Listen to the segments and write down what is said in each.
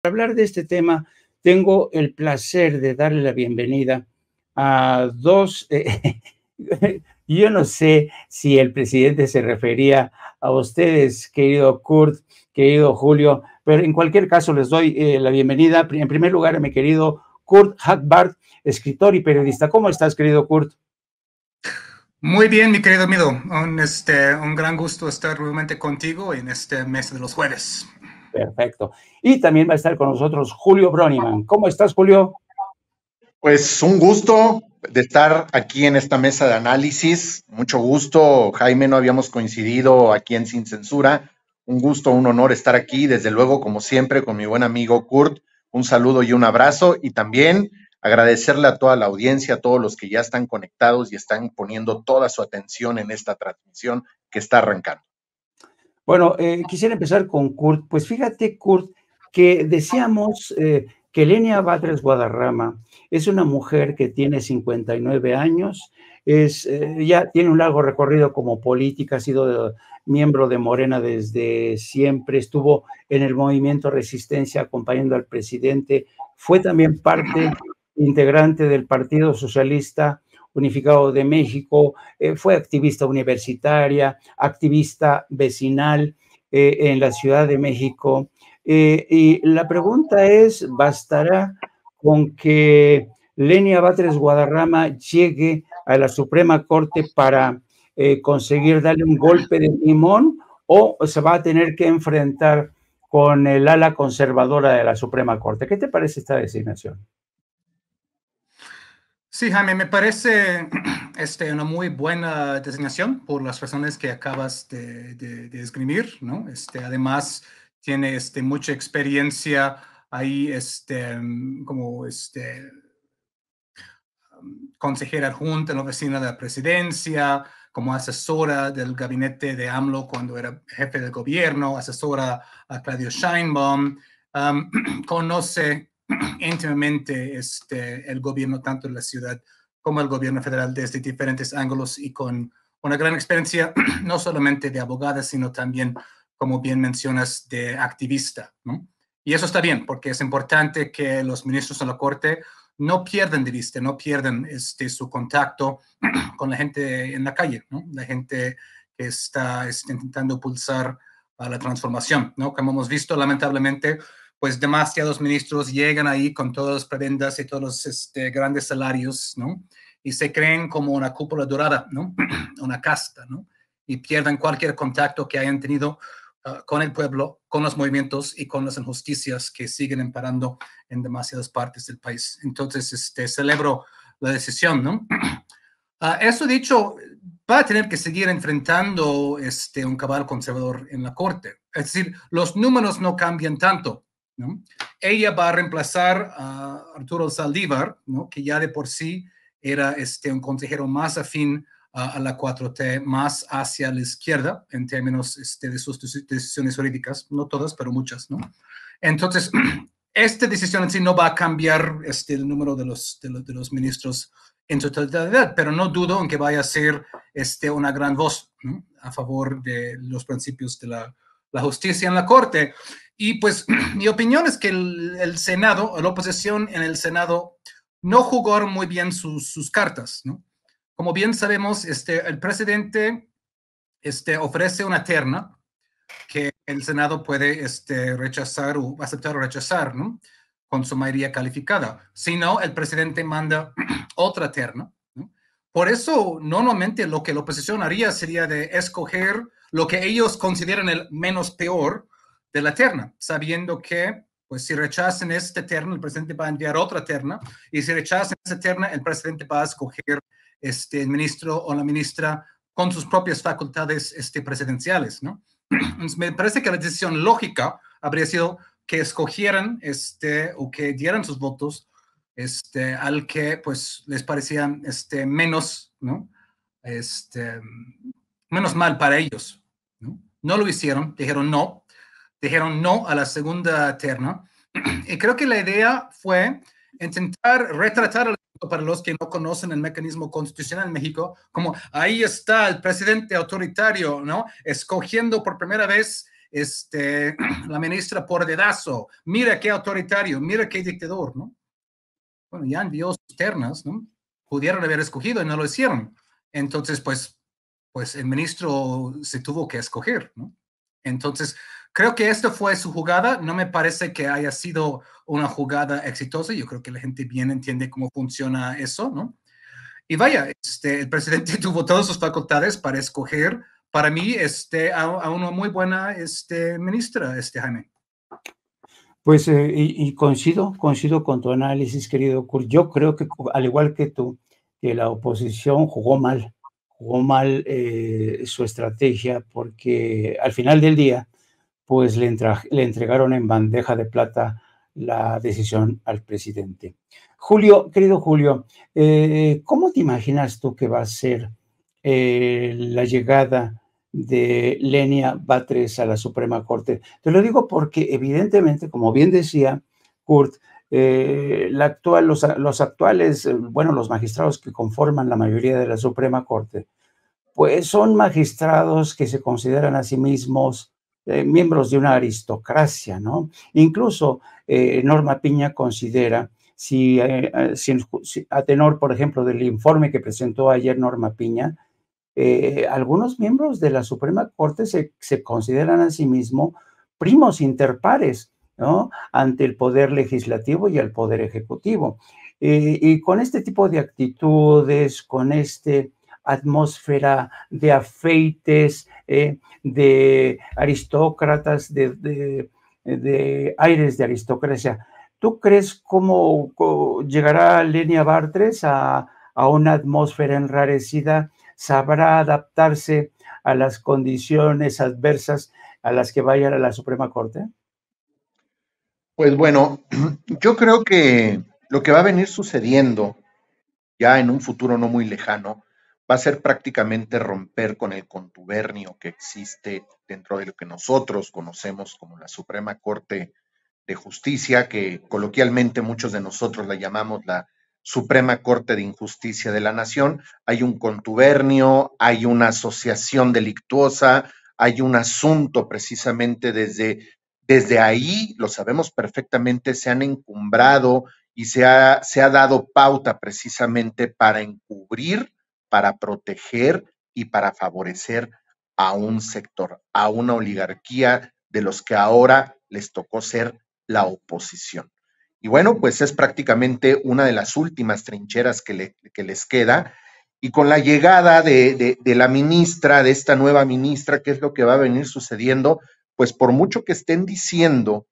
Para hablar de este tema, tengo el placer de darle la bienvenida a dos, yo no sé si el presidente se refería a ustedes, querido Kurt, querido Julio, pero en cualquier caso les doy la bienvenida. En primer lugar, a mi querido Kurt Hagbart, escritor y periodista. ¿Cómo estás, querido Kurt? Muy bien, mi querido amigo. Un gran gusto estar nuevamente contigo en este mes de los jueves. Perfecto. Y también va a estar con nosotros Julio Broniman. ¿Cómo estás, Julio? Pues un gusto de estar aquí en esta mesa de análisis. Mucho gusto, Jaime, no habíamos coincidido aquí en Sin Censura. Un gusto, un honor estar aquí, desde luego, como siempre, con mi buen amigo Kurt. Un saludo y un abrazo. Y también agradecerle a toda la audiencia, a todos los que ya están conectados y están poniendo toda su atención en esta transmisión que está arrancando. Bueno, quisiera empezar con Kurt. Pues fíjate, Kurt, que decíamos que Lenia Batres Guadarrama es una mujer que tiene 59 años, ya tiene un largo recorrido como política, ha sido miembro de Morena desde siempre, estuvo en el movimiento Resistencia acompañando al presidente, fue también parte integrante del Partido Socialista Unificado de México, fue activista universitaria, activista vecinal en la Ciudad de México. Y la pregunta es, ¿bastará con que Lenia Batres Guadarrama llegue a la Suprema Corte para conseguir darle un golpe de timón o se va a tener que enfrentar con el ala conservadora de la Suprema Corte? ¿Qué te parece esta designación? Sí, Jaime, me parece una muy buena designación por las razones que acabas de esgrimir, ¿no? Además, tiene mucha experiencia ahí como consejera adjunta en la oficina de la presidencia, como asesora del gabinete de AMLO cuando era jefe del gobierno, asesora a Claudio Sheinbaum, conoce íntimamente el gobierno tanto en la ciudad como el gobierno federal desde diferentes ángulos y con una gran experiencia no solamente de abogada, sino también, como bien mencionas, de activista, ¿no? Y eso está bien, porque es importante que los ministros en la Corte no pierdan de vista, no pierdan su contacto con la gente en la calle, ¿no? La gente que está intentando pulsar a la transformación, ¿no? Como hemos visto, lamentablemente, pues demasiados ministros llegan ahí con todas las prebendas y todos los grandes salarios, ¿no? Y se creen como una cúpula dorada, ¿no? Una casta, ¿no? Y pierden cualquier contacto que hayan tenido con el pueblo, con los movimientos y con las injusticias que siguen imperando en demasiadas partes del país. Entonces, celebro la decisión, ¿no? Eso dicho, va a tener que seguir enfrentando un cabal conservador en la Corte. Es decir, los números no cambian tanto, ¿no? Ella va a reemplazar a Arturo Saldívar, ¿no? Que ya de por sí era un consejero más afín a la 4T, más hacia la izquierda en términos de sus decisiones jurídicas, no todas, pero muchas, ¿no? Entonces, esta decisión en sí no va a cambiar el número de los ministros en su totalidad, pero no dudo en que vaya a ser una gran voz, ¿no? A favor de los principios de la justicia en la Corte. Y pues mi opinión es que el Senado, la oposición en el Senado, no jugaron muy bien sus cartas, ¿no? Como bien sabemos, el presidente ofrece una terna que el Senado puede rechazar o aceptar o rechazar, ¿no? Con su mayoría calificada. Si no, el presidente manda otra terna, ¿no? Por eso, normalmente lo que la oposición haría sería de escoger lo que ellos consideran el menos peor de la terna, sabiendo que, pues, si rechazan esta terna, el presidente va a enviar otra terna, y si rechazan esta terna, el presidente va a escoger el ministro o la ministra con sus propias facultades presidenciales, ¿no? Me parece que la decisión lógica habría sido que escogieran o que dieran sus votos al que pues les parecía menos, ¿no? Menos mal para ellos, ¿no? No lo hicieron, dijeron no a la segunda terna. Y creo que la idea fue intentar retratar para los que no conocen el mecanismo constitucional en México, como ahí está el presidente autoritario, ¿no? Escogiendo por primera vez la ministra por dedazo, mira qué autoritario, mira qué dictador, ¿no? Bueno, ya envió sus ternas, ¿no? Pudieron haber escogido y no lo hicieron. Entonces, pues el ministro se tuvo que escoger, ¿no? Entonces, creo que esta fue su jugada. No me parece que haya sido una jugada exitosa. Yo creo que la gente bien entiende cómo funciona eso, ¿no? Y vaya, el presidente tuvo todas sus facultades para escoger, para mí, a una muy buena ministra, Jaime. Pues, y coincido con tu análisis, querido Kurt. Yo creo que, al igual que tú, que la oposición jugó mal su estrategia, porque al final del día, pues le entregaron en bandeja de plata la decisión al presidente. Julio, querido Julio, ¿cómo te imaginas tú que va a ser la llegada de Lenia Batres a la Suprema Corte? Te lo digo porque, evidentemente, como bien decía Kurt, los actuales, los magistrados que conforman la mayoría de la Suprema Corte, pues son magistrados que se consideran a sí mismos miembros de una aristocracia, ¿no? Incluso Norma Piña considera, si a tenor, por ejemplo, del informe que presentó ayer Norma Piña, algunos miembros de la Suprema Corte se consideran a sí mismos primos interpares, ¿no? Ante el Poder Legislativo y el Poder Ejecutivo. Y con este tipo de actitudes, con atmósfera de afeites, de aristócratas, de aires de aristocracia, ¿tú crees cómo llegará Lenia Batres a una atmósfera enrarecida? ¿Sabrá adaptarse a las condiciones adversas a las que vaya a la Suprema Corte? Pues bueno, yo creo que lo que va a venir sucediendo ya en un futuro no muy lejano va a ser prácticamente romper con el contubernio que existe dentro de lo que nosotros conocemos como la Suprema Corte de Justicia, que coloquialmente muchos de nosotros la llamamos la Suprema Corte de Injusticia de la Nación. Hay un contubernio, hay una asociación delictuosa, hay un asunto precisamente desde ahí, lo sabemos perfectamente, se han encumbrado y se ha dado pauta precisamente para encubrir, para proteger y para favorecer a un sector, a una oligarquía de los que ahora les tocó ser la oposición. Y bueno, pues es prácticamente una de las últimas trincheras que les queda. Y con la llegada de la ministra, de esta nueva ministra, ¿qué es lo que va a venir sucediendo? Pues por mucho que estén diciendo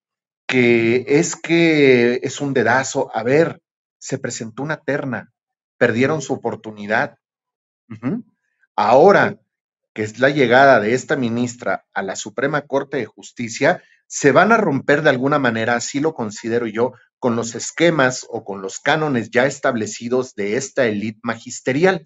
que es un dedazo, a ver, se presentó una terna, perdieron su oportunidad. Ahora que es la llegada de esta ministra a la Suprema Corte de Justicia, se van a romper de alguna manera, así lo considero yo, con los esquemas o con los cánones ya establecidos de esta élite magisterial.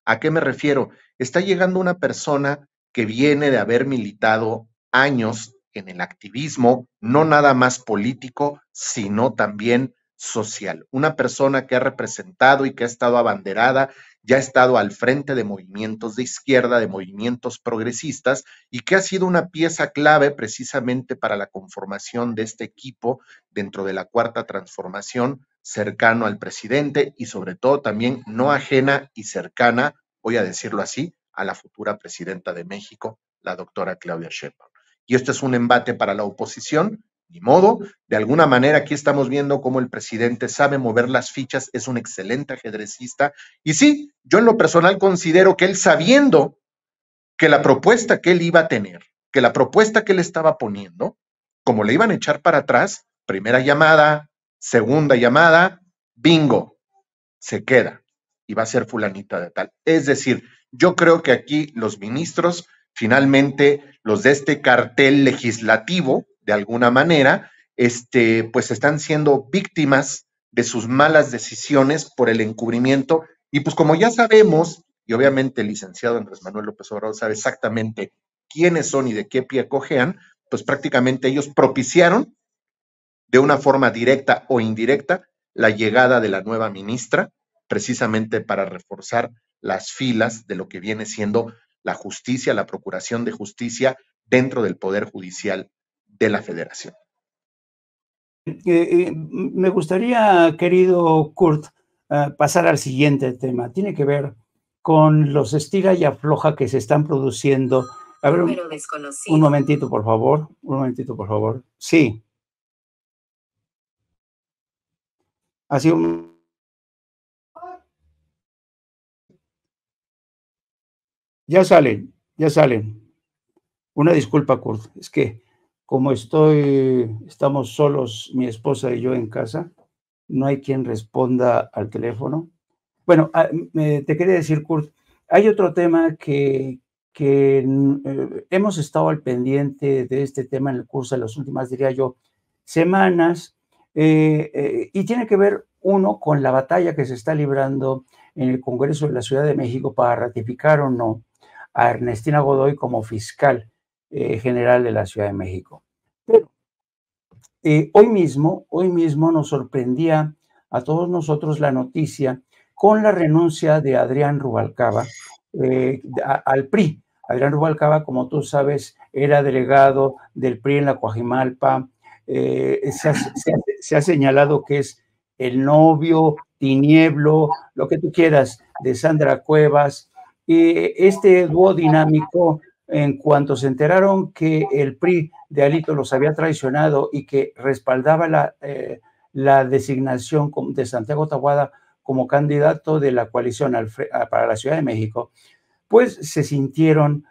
¿A qué me refiero? Está llegando una persona que viene de haber militado años en el activismo, no nada más político, sino también social. Una persona que ha representado y que ha estado abanderada, ya ha estado al frente de movimientos de izquierda, de movimientos progresistas, y que ha sido una pieza clave precisamente para la conformación de este equipo dentro de la Cuarta Transformación, cercano al presidente y sobre todo también no ajena y cercana, voy a decirlo así, a la futura presidenta de México, la doctora Claudia Sheinbaum. Y esto es un embate para la oposición, ni modo, de alguna manera aquí estamos viendo cómo el presidente sabe mover las fichas, es un excelente ajedrecista, y sí, yo en lo personal considero que él, sabiendo que la propuesta que él iba a tener, que la propuesta que él estaba poniendo, como le iban a echar para atrás, primera llamada, segunda llamada, bingo, se queda y va a ser fulanita de tal. Es decir, yo creo que aquí los ministros, finalmente, los de este cartel legislativo, de alguna manera, pues están siendo víctimas de sus malas decisiones por el encubrimiento. Y pues como ya sabemos, y obviamente el licenciado Andrés Manuel López Obrador sabe exactamente quiénes son y de qué pie cojean, pues prácticamente ellos propiciaron de una forma directa o indirecta la llegada de la nueva ministra, precisamente para reforzar las filas de lo que viene siendo la justicia, la procuración de justicia dentro del Poder Judicial de la Federación. Me gustaría, querido Kurt, pasar al siguiente tema. Tiene que ver con los estira y afloja que se están produciendo. A ver, un momentito, por favor. Un momentito, por favor. Sí. Así un... Ya salen, ya salen. Una disculpa, Kurt. Es que como estamos solos, mi esposa y yo en casa, no hay quien responda al teléfono. Bueno, te quería decir, Kurt, hay otro tema que hemos estado al pendiente de este tema en el curso de las últimas, diría yo, semanas, y tiene que ver, uno, con la batalla que se está librando en el Congreso de la Ciudad de México para ratificar o no a Ernestina Godoy como fiscal general de la Ciudad de México. Pero hoy mismo nos sorprendía a todos nosotros la noticia con la renuncia de Adrián Rubalcaba al PRI. Adrián Rubalcaba, como tú sabes, era delegado del PRI en la Coajimalpa. Se ha señalado que es el novio, tinieblo, lo que tú quieras, de Sandra Cuevas. Este dúo dinámico, en cuanto se enteraron que el PRI de Alito los había traicionado y que respaldaba la designación de Santiago Taboada como candidato de la coalición para la Ciudad de México, pues se sintieron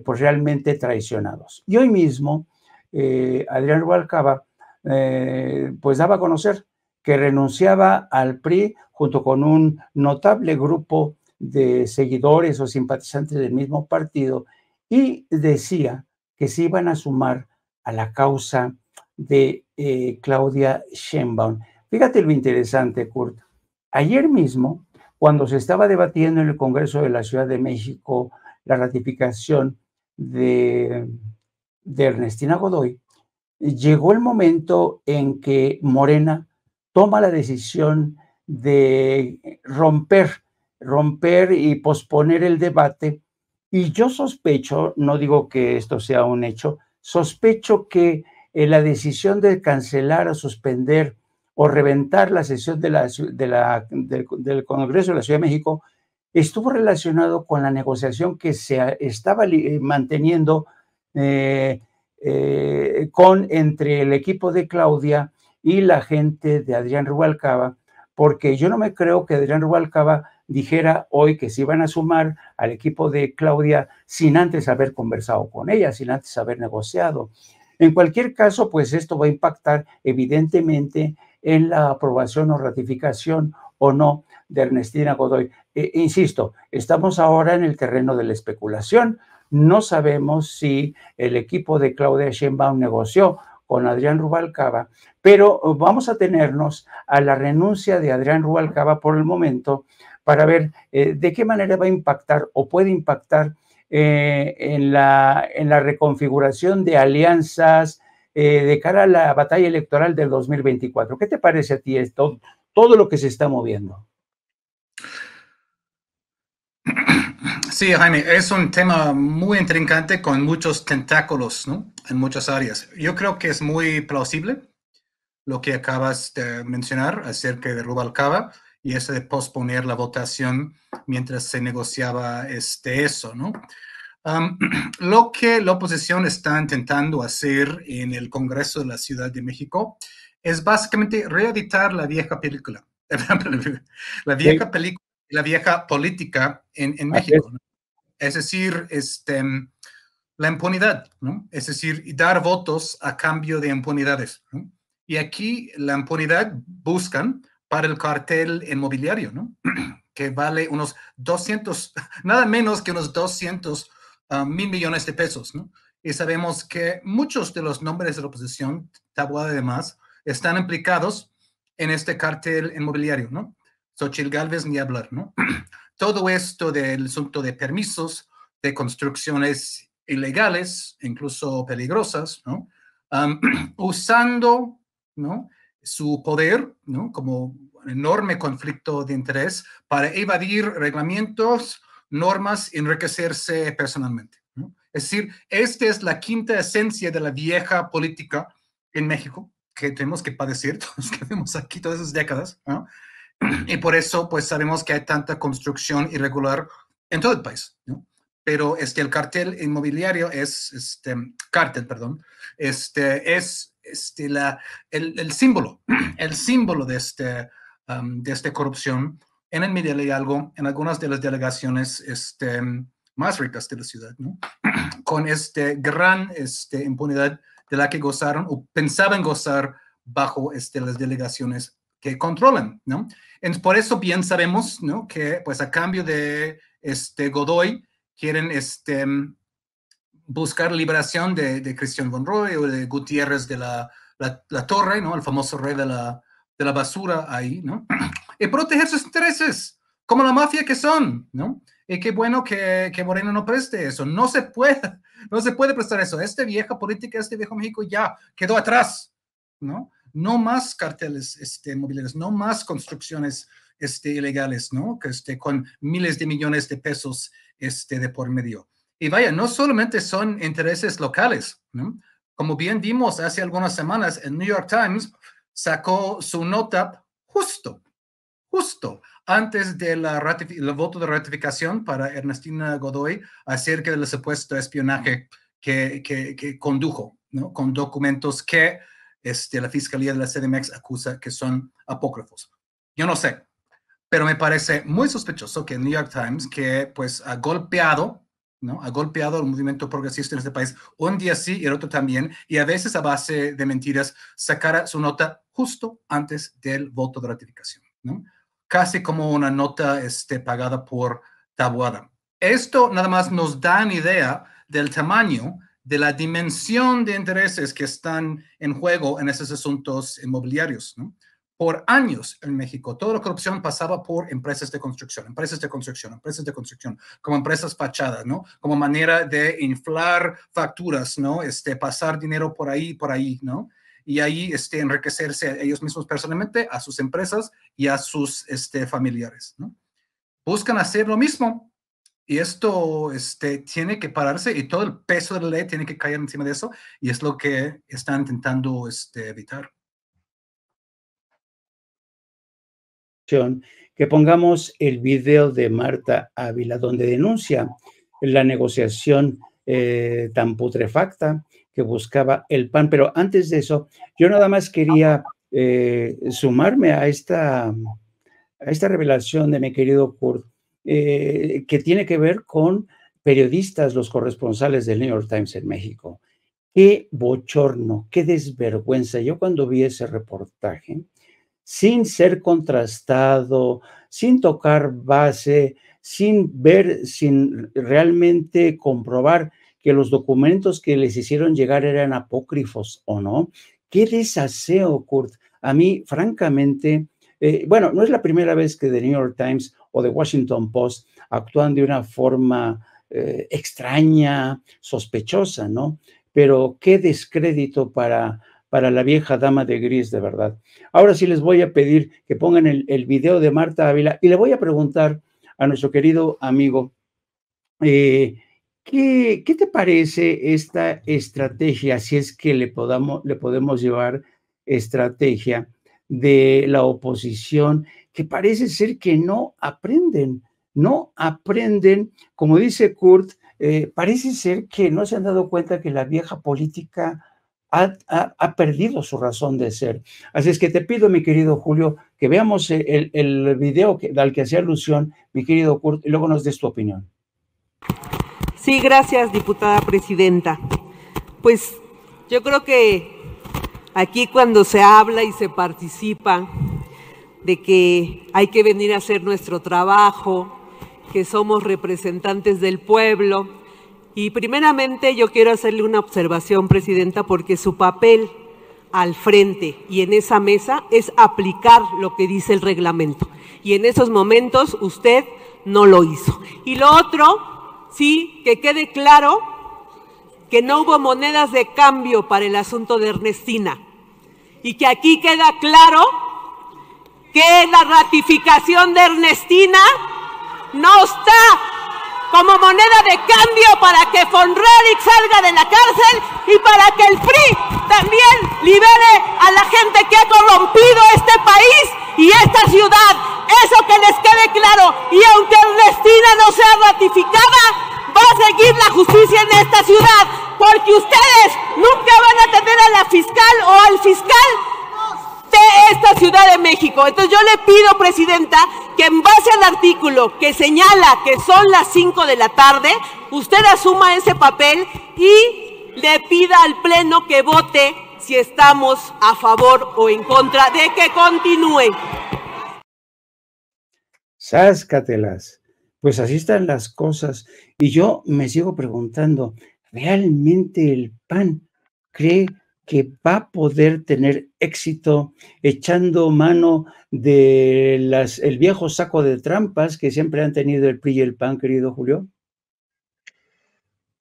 pues realmente traicionados. Y hoy mismo Adrián Rubalcaba pues daba a conocer que renunciaba al PRI junto con un notable grupo de seguidores o simpatizantes del mismo partido, y decía que se iban a sumar a la causa de Claudia Sheinbaum. Fíjate lo interesante, Kurt. Ayer mismo, cuando se estaba debatiendo en el Congreso de la Ciudad de México la ratificación de Ernestina Godoy, llegó el momento en que Morena toma la decisión de romper y posponer el debate. Y yo sospecho, no digo que esto sea un hecho, sospecho que la decisión de cancelar o suspender o reventar la sesión del Congreso de la Ciudad de México estuvo relacionado con la negociación que se estaba manteniendo entre el equipo de Claudia y la gente de Adrián Rubalcaba, porque yo no me creo que Adrián Rubalcaba dijera hoy que se iban a sumar al equipo de Claudia sin antes haber conversado con ella, sin antes haber negociado. En cualquier caso, pues esto va a impactar evidentemente en la aprobación o ratificación o no de Ernestina Godoy. Insisto, estamos ahora en el terreno de la especulación. No sabemos si el equipo de Claudia Sheinbaum negoció con Adrián Rubalcaba, pero vamos a tenernos a la renuncia de Adrián Rubalcaba por el momento para ver de qué manera va a impactar o puede impactar en la reconfiguración de alianzas de cara a la batalla electoral del 2024. ¿Qué te parece a ti esto, todo lo que se está moviendo? Sí, Jaime, es un tema muy intrincante con muchos tentáculos, ¿no? En muchas áreas. Yo creo que es muy plausible lo que acabas de mencionar acerca de Rubalcaba y eso de posponer la votación mientras se negociaba eso, ¿no? Lo que la oposición está intentando hacer en el Congreso de la Ciudad de México es básicamente reeditar la vieja película, la vieja película, la vieja política en México, ¿no? Es decir, la impunidad, ¿no? Es decir, dar votos a cambio de impunidades, ¿no? Y aquí la impunidad buscan para el cartel inmobiliario, ¿no? Que vale unos 200, nada menos que unos 200 mil millones de pesos, ¿no? Y sabemos que muchos de los nombres de la oposición, Taboada y demás, están implicados en este cartel inmobiliario, ¿no? Xochitl Gálvez ni hablar, ¿no? Todo esto del asunto de permisos, de construcciones ilegales, incluso peligrosas, ¿no? Usando, ¿no?, su poder, ¿no?, como un enorme conflicto de interés para evadir reglamentos, normas y enriquecerse personalmente, ¿no? Es decir, esta es la quinta esencia de la vieja política en México, que tenemos que padecer todos que vemos aquí todas esas décadas, ¿no? Y por eso, pues, sabemos que hay tanta construcción irregular en todo el país, ¿no? Pero el cartel inmobiliario es, el símbolo de esta corrupción en el Miguel Hidalgo, en algunas de las delegaciones más ricas de la ciudad, ¿no? Con gran impunidad de la que gozaron o pensaban gozar bajo las delegaciones que controlan, ¿no? Por eso bien sabemos, ¿no?, que pues a cambio de Godoy quieren buscar liberación de Christian von Roy o de Gutiérrez de la Torre, ¿no?, el famoso rey de la basura ahí, ¿no? Y proteger sus intereses, como la mafia que son, ¿no? Y qué bueno que Moreno no preste eso. No se puede prestar eso. Esta vieja política, este viejo México ya quedó atrás, ¿no? No más carteles inmobiliarios, no más construcciones ilegales, ¿no? Que con miles de millones de pesos de por medio. Y vaya, no solamente son intereses locales, ¿no? Como bien vimos hace algunas semanas, el New York Times sacó su nota justo antes del voto de ratificación para Ernestina Godoy acerca del supuesto espionaje que condujo, ¿no?, con documentos que la Fiscalía de la CDMX acusa que son apócrifos. Yo no sé, pero me parece muy sospechoso que el New York Times, que pues ha golpeado, ¿no?, ha golpeado al movimiento progresista en este país, un día sí y el otro también, y a veces a base de mentiras, sacara su nota justo antes del voto de ratificación, ¿no? Casi como una nota pagada por Taboada. Esto nada más nos da una idea del tamaño, de la dimensión de intereses que están en juego en esos asuntos inmobiliarios, ¿no? Por años en México, toda la corrupción pasaba por empresas de construcción, como empresas fachadas, ¿no? Como manera de inflar facturas, ¿no? Pasar dinero por ahí, ¿no? Y ahí enriquecerse a ellos mismos personalmente, a sus empresas y a sus familiares, ¿no? Buscan hacer lo mismo y esto tiene que pararse y todo el peso de la ley tiene que caer encima de eso y es lo que están intentando evitar. Que pongamos el video de Marta Ávila donde denuncia la negociación tan putrefacta que buscaba el PAN. Pero antes de eso, yo nada más quería sumarme a esta revelación de mi querido Kurt, que tiene que ver con periodistas, los corresponsales del New York Times en México. Qué bochorno, qué desvergüenza. Yo cuando vi ese reportaje, sin ser contrastado, sin tocar base, sin realmente comprobar que los documentos que les hicieron llegar eran apócrifos o no. Qué desaseo, Kurt. A mí, francamente, bueno, no es la primera vez que The New York Times o The Washington Post actúan de una forma extraña, sospechosa, ¿no? Pero qué descrédito para la vieja dama de gris, de verdad. Ahora sí les voy a pedir que pongan el video de Marta Ávila y le voy a preguntar a nuestro querido amigo, ¿qué te parece esta estrategia, si es que le podemos llevar estrategia de la oposición, que parece ser que no aprenden, como dice Kurt, parece ser que no se han dado cuenta que la vieja política ha perdido su razón de ser. Así es que te pido, mi querido Julio, que veamos el video al que hacía alusión mi querido Kurt y luego nos des tu opinión. Sí, gracias, diputada presidenta. Pues yo creo que aquí cuando se habla y se participa de que hay que venir a hacer nuestro trabajo, que somos representantes del pueblo, y primeramente yo quiero hacerle una observación, presidenta, porque su papel al frente y en esa mesa es aplicar lo que dice el reglamento. Y en esos momentos usted no lo hizo. Y lo otro, sí, que quede claro que no hubo monedas de cambio para el asunto de Ernestina. Y que aquí queda claro que la ratificación de Ernestina no está como moneda de cambio para que von Rerich salga de la cárcel y para que el PRI también libere a la gente que ha corrompido este país y esta ciudad. Eso que les quede claro. Y aunque Ernestina no sea ratificada, va a seguir la justicia en esta ciudad, porque ustedes nunca van a tener a la fiscal o al fiscal de esta Ciudad de México. Entonces yo le pido, Presidenta, que en base al artículo que señala que son las 5 de la tarde, usted asuma ese papel y le pida al Pleno que vote si estamos a favor o en contra de que continúe. Sáscatelas. Pues así están las cosas. Y yo me sigo preguntando, ¿realmente el PAN cree que va a poder tener éxito echando mano de el viejo saco de trampas que siempre han tenido el PRI y el PAN, querido Julio?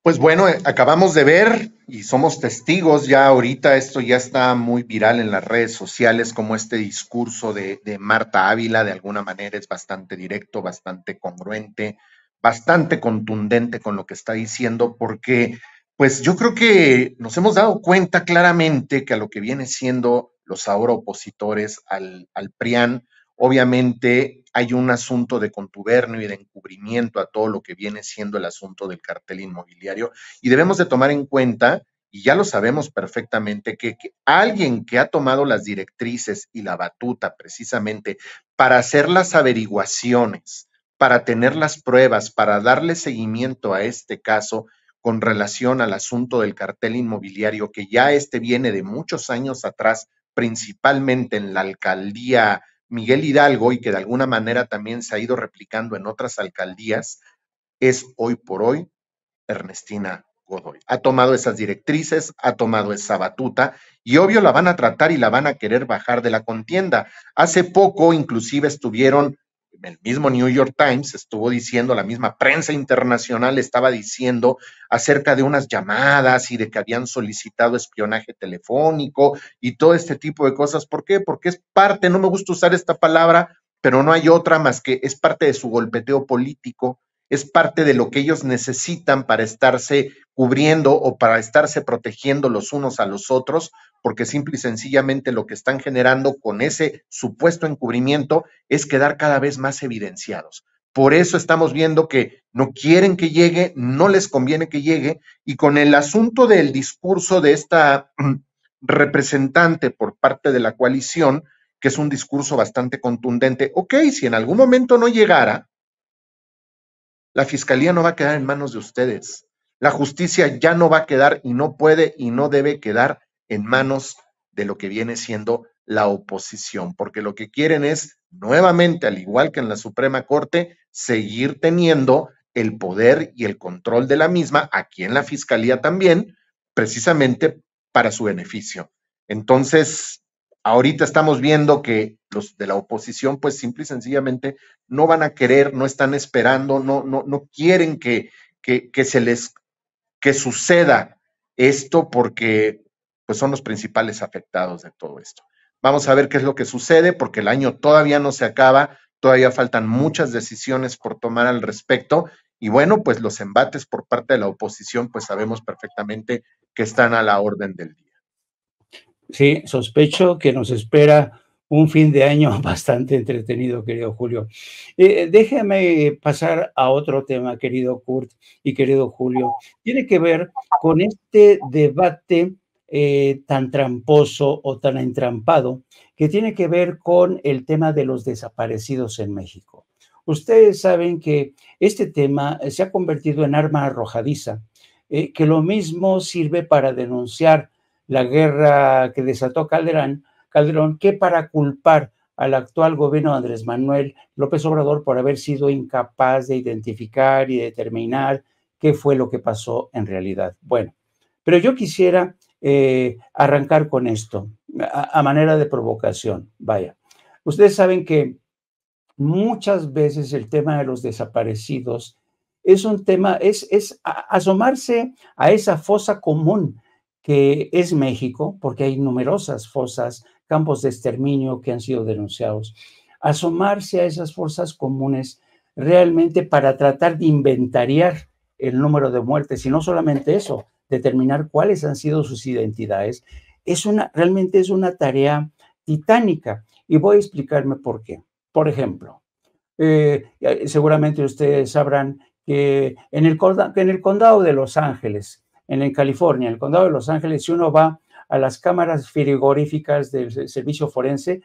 Pues bueno, acabamos de ver y somos testigos ya ahorita, esto ya está muy viral en las redes sociales, como este discurso de Marta Ávila de alguna manera es bastante directo, bastante congruente, bastante contundente con lo que está diciendo, porque pues yo creo que nos hemos dado cuenta claramente que a lo que viene siendo los ahora opositores al PRIAN, obviamente hay un asunto de contubernio y de encubrimiento a todo lo que viene siendo el asunto del cartel inmobiliario y debemos de tomar en cuenta, y ya lo sabemos perfectamente, que alguien que ha tomado las directrices y la batuta precisamente para hacer las averiguaciones, para tener las pruebas, para darle seguimiento a este caso con relación al asunto del cartel inmobiliario, que ya viene de muchos años atrás, principalmente en la alcaldía Miguel Hidalgo y que de alguna manera también se ha ido replicando en otras alcaldías, es hoy por hoy Ernestina Godoy. Ha tomado esas directrices, ha tomado esa batuta y obvio la van a tratar y la van a querer bajar de la contienda. Hace poco inclusive estuvieron, el mismo New York Times estuvo diciendo, la misma prensa internacional estaba diciendo acerca de unas llamadas y de que habían solicitado espionaje telefónico y todo este tipo de cosas. ¿Por qué? Porque es parte, no me gusta usar esta palabra, pero no hay otra más que es parte de su golpeteo político, es parte de lo que ellos necesitan para estarse cubriendo o para estarse protegiendo los unos a los otros, porque simple y sencillamente lo que están generando con ese supuesto encubrimiento es quedar cada vez más evidenciados. Por eso estamos viendo que no quieren que llegue, no les conviene que llegue, y con el asunto del discurso de esta representante por parte de la coalición, que es un discurso bastante contundente, ok, si en algún momento no llegara, la fiscalía no va a quedar en manos de ustedes. La justicia ya no va a quedar y no puede y no debe quedar en manos de lo que viene siendo la oposición, porque lo que quieren es nuevamente, al igual que en la Suprema Corte, seguir teniendo el poder y el control de la misma, aquí en la fiscalía también, precisamente para su beneficio. Entonces, ahorita estamos viendo que los de la oposición, pues simple y sencillamente no van a querer, no están esperando, no quieren que suceda esto porque pues son los principales afectados de todo esto. Vamos a ver qué es lo que sucede porque el año todavía no se acaba, todavía faltan muchas decisiones por tomar al respecto y bueno, pues los embates por parte de la oposición, pues sabemos perfectamente que están a la orden del día. Sí, sospecho que nos espera un fin de año bastante entretenido, querido Julio. Déjame pasar a otro tema, querido Kurt y querido Julio. Tiene que ver con este debate tan tramposo o tan entrampado que tiene que ver con el tema de los desaparecidos en México. Ustedes saben que este tema se ha convertido en arma arrojadiza, que lo mismo sirve para denunciar la guerra que desató Calderón, que para culpar al actual gobierno de Andrés Manuel López Obrador por haber sido incapaz de identificar y determinar qué fue lo que pasó en realidad. Bueno, pero yo quisiera arrancar con esto, a manera de provocación. Vaya, ustedes saben que muchas veces el tema de los desaparecidos es un tema, es asomarse a esa fosa común que es México, porque hay numerosas fosas, campos de exterminio que han sido denunciados. Asomarse a esas fosas comunes realmente para tratar de inventariar el número de muertes y no solamente eso, determinar cuáles han sido sus identidades, realmente es una tarea titánica y voy a explicarme por qué. Por ejemplo, seguramente ustedes sabrán que en el condado de Los Ángeles, en California, en el condado de Los Ángeles, si uno va a las cámaras frigoríficas del servicio forense,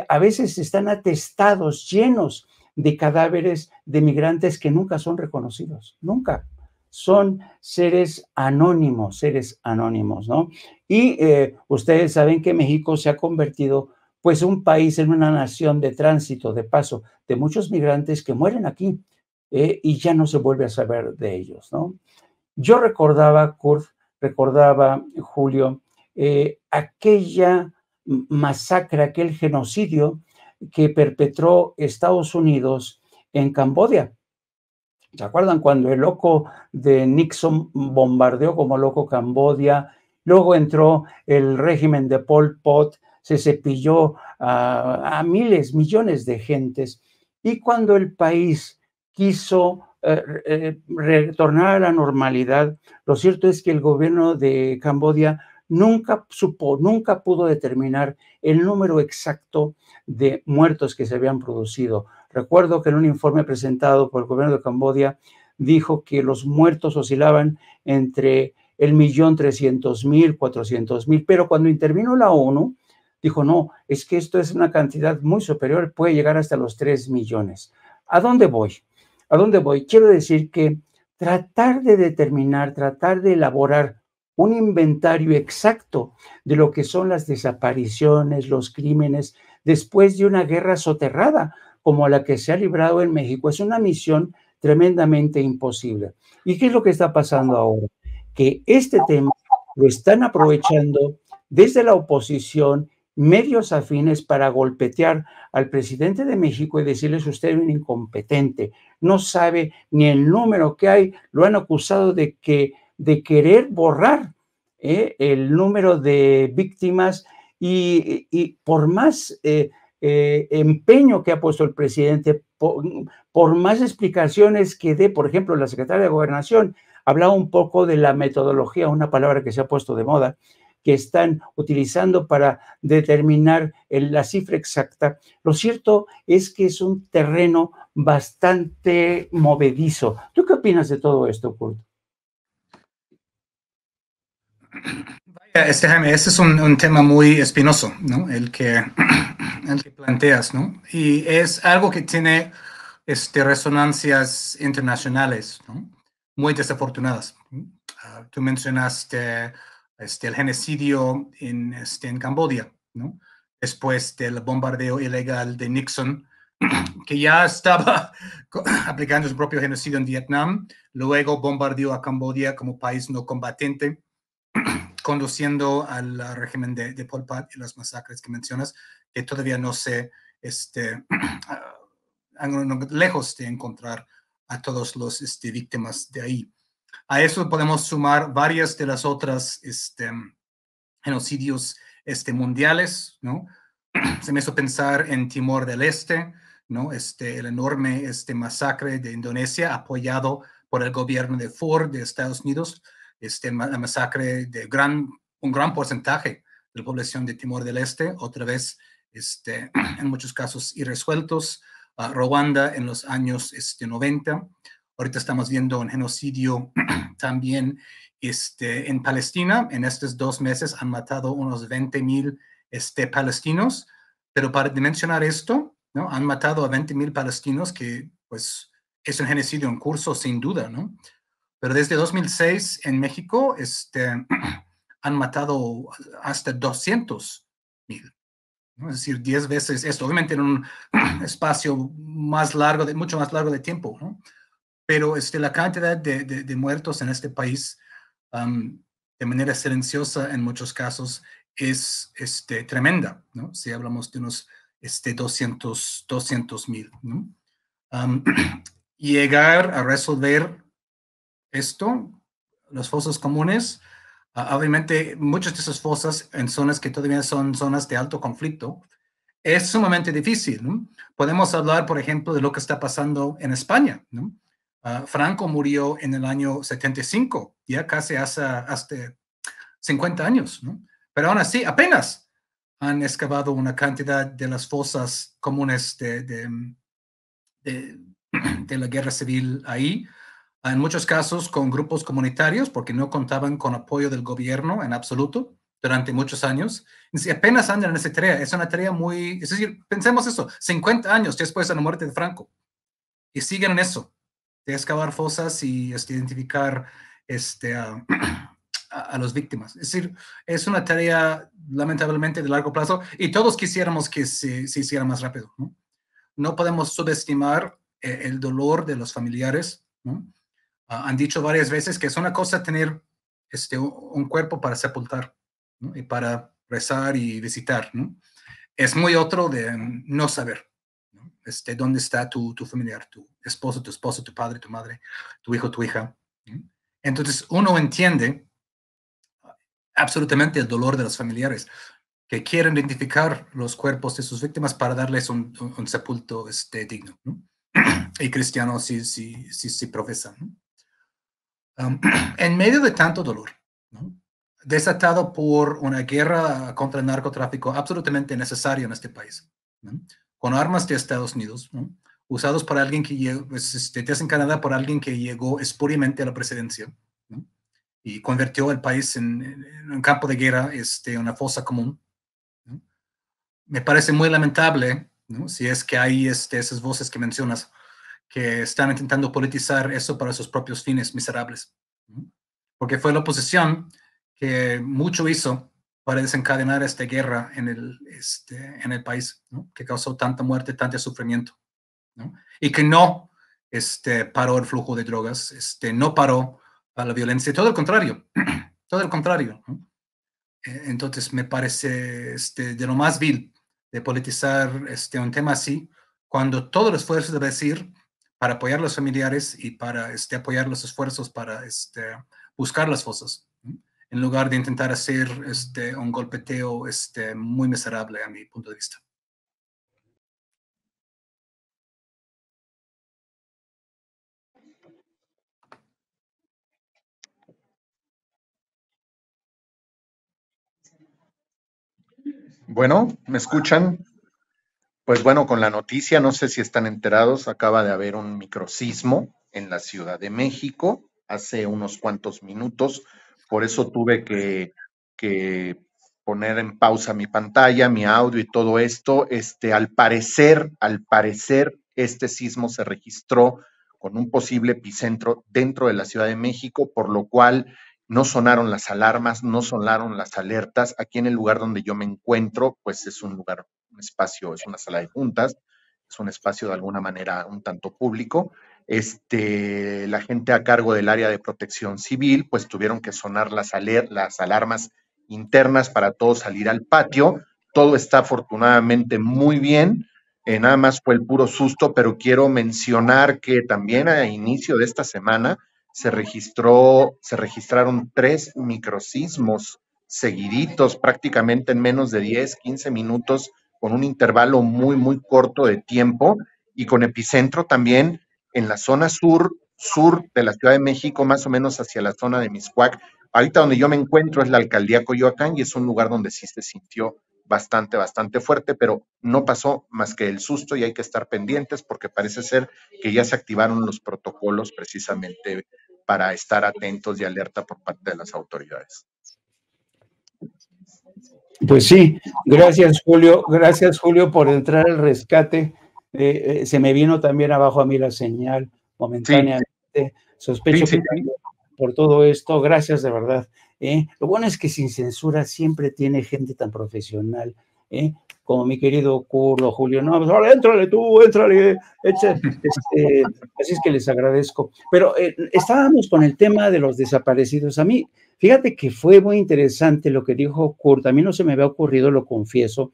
a veces están atestados, llenos de cadáveres de migrantes que nunca son reconocidos, nunca. Son seres anónimos, ¿no? Y ustedes saben que México se ha convertido, pues, un país en una nación de tránsito, de paso, de muchos migrantes que mueren aquí y ya no se vuelve a saber de ellos, ¿no? Yo recordaba, Kurt, Julio, aquella masacre, aquel genocidio que perpetró Estados Unidos en Camboya. ¿Se acuerdan cuando el loco de Nixon bombardeó como loco Camboya? Luego entró el régimen de Pol Pot, se cepilló a miles, millones de gentes. Y cuando el país quiso retornar a la normalidad, lo cierto es que el gobierno de Camboya nunca pudo determinar el número exacto de muertos que se habían producido. Recuerdo que en un informe presentado por el gobierno de Camboya dijo que los muertos oscilaban entre 1.300.000, 400.000, pero cuando intervino la ONU, dijo, no, es que esto es una cantidad muy superior, puede llegar hasta los 3 millones. ¿A dónde voy? ¿A dónde voy? Quiero decir que tratar de determinar, tratar de elaborar un inventario exacto de lo que son las desapariciones, los crímenes, después de una guerra soterrada como la que se ha librado en México, es una misión tremendamente imposible. ¿Y qué es lo que está pasando ahora? Que este tema lo están aprovechando desde la oposición, medios afines para golpetear al presidente de México y decirles, usted es un incompetente, no sabe ni el número que hay, lo han acusado de querer borrar el número de víctimas y por más empeño que ha puesto el presidente, por más explicaciones que dé, por ejemplo, la secretaria de Gobernación hablaba un poco de la metodología, una palabra que se ha puesto de moda, que están utilizando para determinar la cifra exacta. Lo cierto es que es un terreno bastante movedizo. ¿Tú qué opinas de todo esto, Kurt? Jaime, ese es un tema muy espinoso, ¿no? El que planteas, ¿no? Y es algo que tiene resonancias internacionales, ¿no? Muy desafortunadas. Tú mencionaste el genocidio en Camboya, ¿no? Después del bombardeo ilegal de Nixon, que ya estaba aplicando su propio genocidio en Vietnam, luego bombardeó a Camboya como país no combatiente, conduciendo al régimen de Pol Pot y las masacres que mencionas, que todavía no se lejos de encontrar a todos los víctimas de ahí. A eso podemos sumar varias de las otras genocidios mundiales, ¿no? Se me hizo pensar en Timor del Este, ¿no? El enorme masacre de Indonesia apoyado por el gobierno de Ford de Estados Unidos, la masacre de un gran porcentaje de la población de Timor del Este, otra vez en muchos casos irresueltos, Ruanda en los años 90. Ahorita estamos viendo un genocidio también en Palestina. En estos 2 meses han matado unos 20,000 palestinos, pero para dimensionar esto, ¿no? Han matado a 20,000 palestinos, que pues es un genocidio en curso sin duda, ¿no? Pero desde 2006 en México han matado hasta 200,000. ¿no? Es decir, 10 veces esto, obviamente en un espacio más largo, mucho más largo de tiempo, ¿no? Pero la cantidad de muertos en este país, de manera silenciosa en muchos casos, es tremenda, ¿no? Si hablamos de unos 200,000, ¿no? Llegar a resolver esto, las fosas comunes, obviamente muchas de esas fosas en zonas que todavía son zonas de alto conflicto, es sumamente difícil, ¿no? Podemos hablar, por ejemplo, de lo que está pasando en España, ¿no? Franco murió en el año 75, ya casi hasta 50 años, ¿no? Pero aún así, apenas han excavado una cantidad de las fosas comunes de la guerra civil ahí, en muchos casos con grupos comunitarios, porque no contaban con apoyo del gobierno en absoluto durante muchos años. Y apenas andan en esa tarea. Es una tarea muy... Es decir, pensemos eso, 50 años después de la muerte de Franco. Y siguen en eso, de excavar fosas y identificar a las víctimas. Es decir, es una tarea lamentablemente de largo plazo y todos quisiéramos que se hiciera más rápido, ¿no? No podemos subestimar el dolor de los familiares, ¿no? Han dicho varias veces que es una cosa tener un cuerpo para sepultar, ¿no? Y para rezar y visitar, ¿no? Es muy otro de no saber, ¿no? Dónde está tu familiar, tu esposo, tu padre, tu madre, tu hijo, tu hija, ¿no? Entonces uno entiende absolutamente el dolor de los familiares que quieren identificar los cuerpos de sus víctimas para darles un sepulto digno, ¿no? Y cristianos sí profesan, ¿no? En medio de tanto dolor, ¿no? Desatado por una guerra contra el narcotráfico absolutamente necesaria en este país, ¿no? Con armas de Estados Unidos, ¿no? Usados por alguien que llegó, desencadenada por alguien que llegó espuriamente a la presidencia, ¿no? Y convirtió el país en un campo de guerra, una fosa común, ¿no? Me parece muy lamentable, ¿no? Si es que hay esas voces que mencionas que están intentando politizar eso para sus propios fines miserables, ¿no? Porque fue la oposición que mucho hizo para desencadenar esta guerra en el país, ¿no? Que causó tanta muerte, tanto sufrimiento, ¿no? Y que no paró el flujo de drogas, no paró la violencia, todo el contrario, todo el contrario, ¿no? Entonces me parece de lo más vil de politizar un tema así, cuando todo el esfuerzo debe ser para apoyar a los familiares y para apoyar los esfuerzos para buscar las fosas, ¿no? En lugar de intentar hacer un golpeteo muy miserable a mi punto de vista. Bueno, ¿me escuchan? Pues bueno, con la noticia, no sé si están enterados, acaba de haber un microsismo en la Ciudad de México hace unos cuantos minutos, por eso tuve que poner en pausa mi pantalla, mi audio y todo esto. Al parecer, este sismo se registró con un posible epicentro dentro de la Ciudad de México, por lo cual no sonaron las alarmas, no sonaron las alertas. Aquí en el lugar donde yo me encuentro, pues es un lugar, un espacio, es una sala de juntas, es un espacio de alguna manera un tanto público. La gente a cargo del área de protección civil, pues tuvieron que sonar las alarmas internas para todos salir al patio. Todo está afortunadamente muy bien. Nada más fue el puro susto, pero quiero mencionar que también a inicio de esta semana se registraron 3 microsismos seguiditos, prácticamente en menos de 10, 15 minutos, con un intervalo muy, muy corto de tiempo y con epicentro también en la zona sur de la Ciudad de México, más o menos hacia la zona de Mixcoac. Ahorita donde yo me encuentro es la alcaldía Coyoacán y es un lugar donde sí se sintió bastante fuerte, pero no pasó más que el susto y hay que estar pendientes porque parece ser que ya se activaron los protocolos precisamente para estar atentos y alerta por parte de las autoridades. Pues sí, gracias Julio por entrar al rescate. Se me vino también abajo a mí la señal momentáneamente. Sí. Sospecho que por todo esto, gracias de verdad. Lo bueno es que Sin Censura siempre tiene gente tan profesional, como mi querido Curlo, Julio. No, pues ahora éntrale tú, éntrale, así es que les agradezco. Pero estábamos con el tema de los desaparecidos. A mí, fíjate que fue muy interesante lo que dijo Kurt. A mí no se me había ocurrido, lo confieso,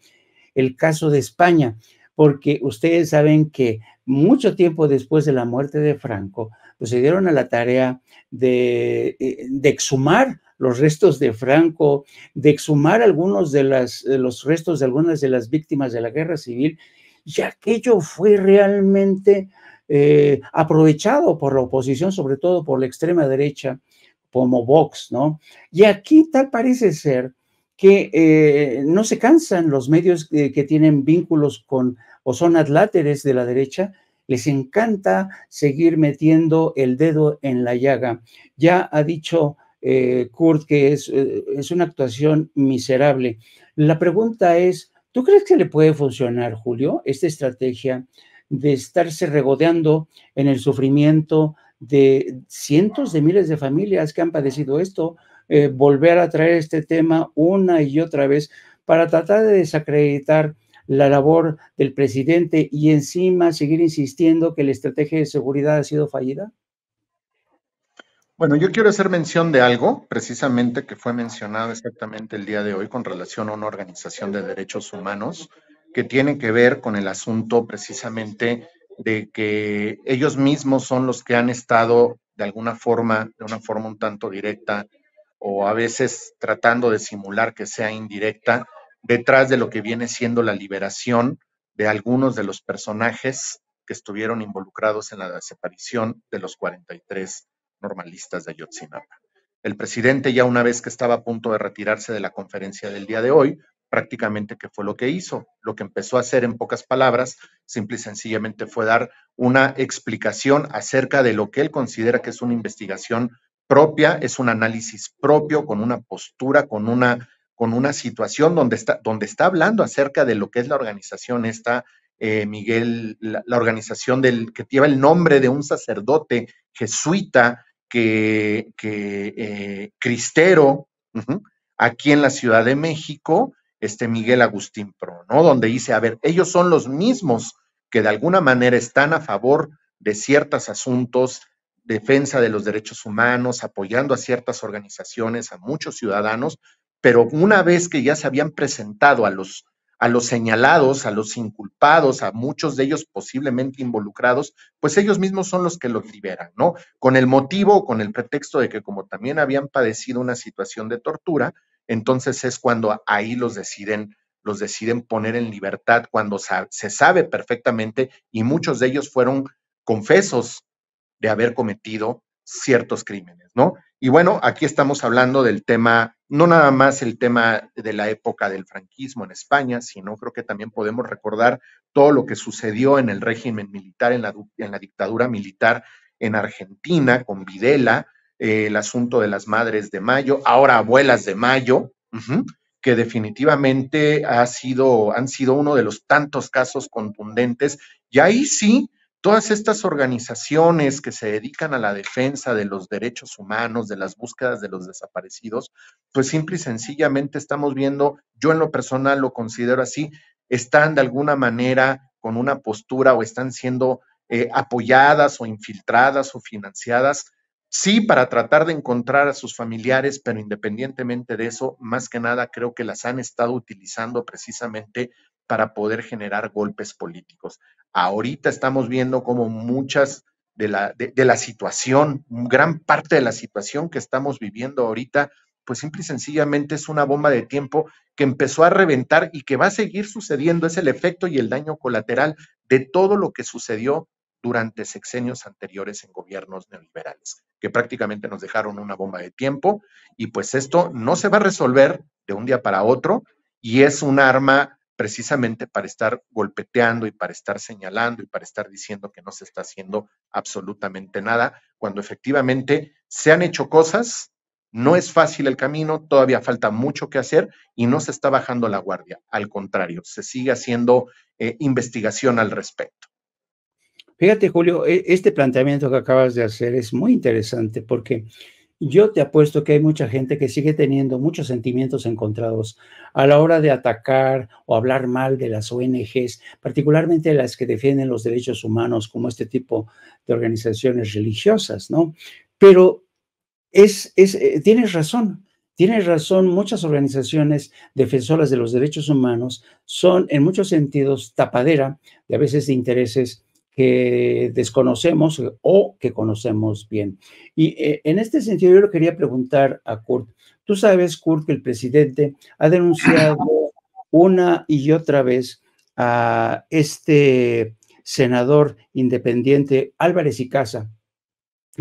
el caso de España, porque ustedes saben que mucho tiempo después de la muerte de Franco, pues se dieron a la tarea de exhumar los restos de Franco, de exhumar algunos de los restos de algunas de las víctimas de la guerra civil, y aquello fue realmente aprovechado por la oposición, sobre todo por la extrema derecha, como Vox, ¿no? Y aquí tal parece ser que no se cansan los medios que tienen vínculos con o son adláteres de la derecha, les encanta seguir metiendo el dedo en la llaga. Ya ha dicho Kurt que es una actuación miserable. La pregunta es, ¿tú crees que le puede funcionar, Julio, esta estrategia de estarse regodeando en el sufrimiento de cientos de miles de familias que han padecido esto, volver a traer este tema una y otra vez para tratar de desacreditar la labor del presidente y encima seguir insistiendo que la estrategia de seguridad ha sido fallida? Bueno, yo quiero hacer mención de algo, precisamente que fue mencionado exactamente el día de hoy con relación a una organización de derechos humanos que tiene que ver con el asunto precisamente de que ellos mismos son los que han estado de alguna forma, de una forma un tanto directa o a veces tratando de simular que sea indirecta, detrás de lo que viene siendo la liberación de algunos de los personajes que estuvieron involucrados en la desaparición de los 43 normalistas de Ayotzinapa. El presidente, ya una vez que estaba a punto de retirarse de la conferencia del día de hoy, prácticamente ¿qué fue lo que hizo? Lo que empezó a hacer en pocas palabras, simple y sencillamente fue dar una explicación acerca de lo que él considera que es una investigación propia, es un análisis propio, con una postura, con una situación donde está hablando acerca de lo que es la organización esta, Miguel, la organización que lleva el nombre de un sacerdote jesuita cristero, aquí en la Ciudad de México, Miguel Agustín Pro, ¿no? Donde dice, a ver, ellos son los mismos que de alguna manera están a favor de ciertos asuntos, defensa de los derechos humanos, apoyando a ciertas organizaciones, a muchos ciudadanos, pero una vez que ya se habían presentado a los señalados, a los inculpados, a muchos de ellos posiblemente involucrados, pues ellos mismos son los que los liberan, ¿no? Con el motivo, con el pretexto de que como también habían padecido una situación de tortura, entonces es cuando ahí los deciden poner en libertad, cuando se sabe perfectamente, y muchos de ellos fueron confesos de haber cometido ciertos crímenes, ¿no? Y bueno, aquí estamos hablando del tema, no nada más el tema de la época del franquismo en España, sino creo que también podemos recordar todo lo que sucedió en el régimen militar, en la dictadura militar en Argentina, con Videla, el asunto de las Madres de Mayo, ahora Abuelas de Mayo, que definitivamente han sido uno de los tantos casos contundentes, y ahí sí, todas estas organizaciones que se dedican a la defensa de los derechos humanos, de las búsquedas de los desaparecidos, pues simple y sencillamente estamos viendo, yo en lo personal lo considero así, están de alguna manera con una postura o están siendo apoyadas o infiltradas o financiadas, sí, para tratar de encontrar a sus familiares, pero independientemente de eso, más que nada creo que las han estado utilizando precisamente para poder generar golpes políticos. Ahorita estamos viendo como muchas de la situación, gran parte de la situación que estamos viviendo ahorita, pues simple y sencillamente es una bomba de tiempo que empezó a reventar y que va a seguir sucediendo. Es el efecto y el daño colateral de todo lo que sucedió durante sexenios anteriores en gobiernos neoliberales, que prácticamente nos dejaron una bomba de tiempo, y pues esto no se va a resolver de un día para otro, y es un arma precisamente para estar golpeteando y para estar señalando y para estar diciendo que no se está haciendo absolutamente nada, cuando efectivamente se han hecho cosas, no es fácil el camino, todavía falta mucho que hacer y no se está bajando la guardia, al contrario, se sigue haciendo investigación al respecto. Fíjate, Julio, este planteamiento que acabas de hacer es muy interesante porque yo te apuesto que hay mucha gente que sigue teniendo muchos sentimientos encontrados a la hora de atacar o hablar mal de las ONGs, particularmente las que defienden los derechos humanos, como este tipo de organizaciones religiosas, ¿no? Pero tienes razón, muchas organizaciones defensoras de los derechos humanos son en muchos sentidos tapadera de a veces de intereses que desconocemos o que conocemos bien. Y en este sentido yo le quería preguntar a Kurt, Tú sabes, Kurt, que el presidente ha denunciado una y otra vez a este senador independiente Álvarez y Casa,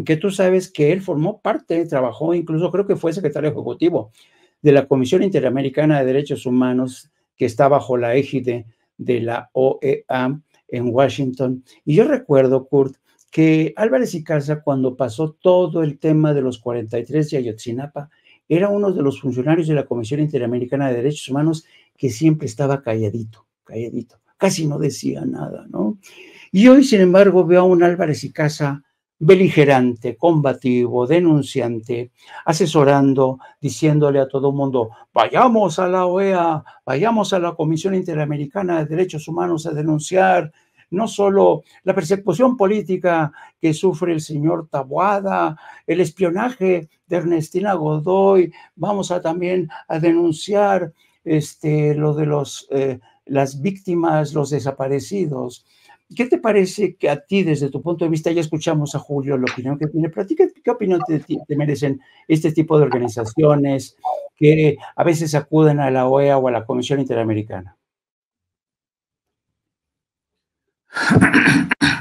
que tú sabes que él formó parte, trabajó, incluso creo que fue secretario ejecutivo de la Comisión Interamericana de Derechos Humanos, que está bajo la égide de la OEA en Washington. Y yo recuerdo, Kurt, que Álvarez y Casa, cuando pasó todo el tema de los 43 de Ayotzinapa, era uno de los funcionarios de la Comisión Interamericana de Derechos Humanos que siempre estaba calladito, calladito, casi no decía nada, ¿no? Y hoy, sin embargo, veo a un Álvarez y Casa beligerante, combativo, denunciante, asesorando, diciéndole a todo el mundo, vayamos a la OEA, vayamos a la Comisión Interamericana de Derechos Humanos a denunciar no solo la persecución política que sufre el señor Taboada, el espionaje de Ernestina Godoy, vamos a también a denunciar lo de las víctimas, los desaparecidos. ¿Qué te parece que a ti, desde tu punto de vista, ya escuchamos a Julio la opinión que tiene, pero a ti, ¿qué opinión te merecen este tipo de organizaciones que a veces acuden a la OEA o a la Comisión Interamericana?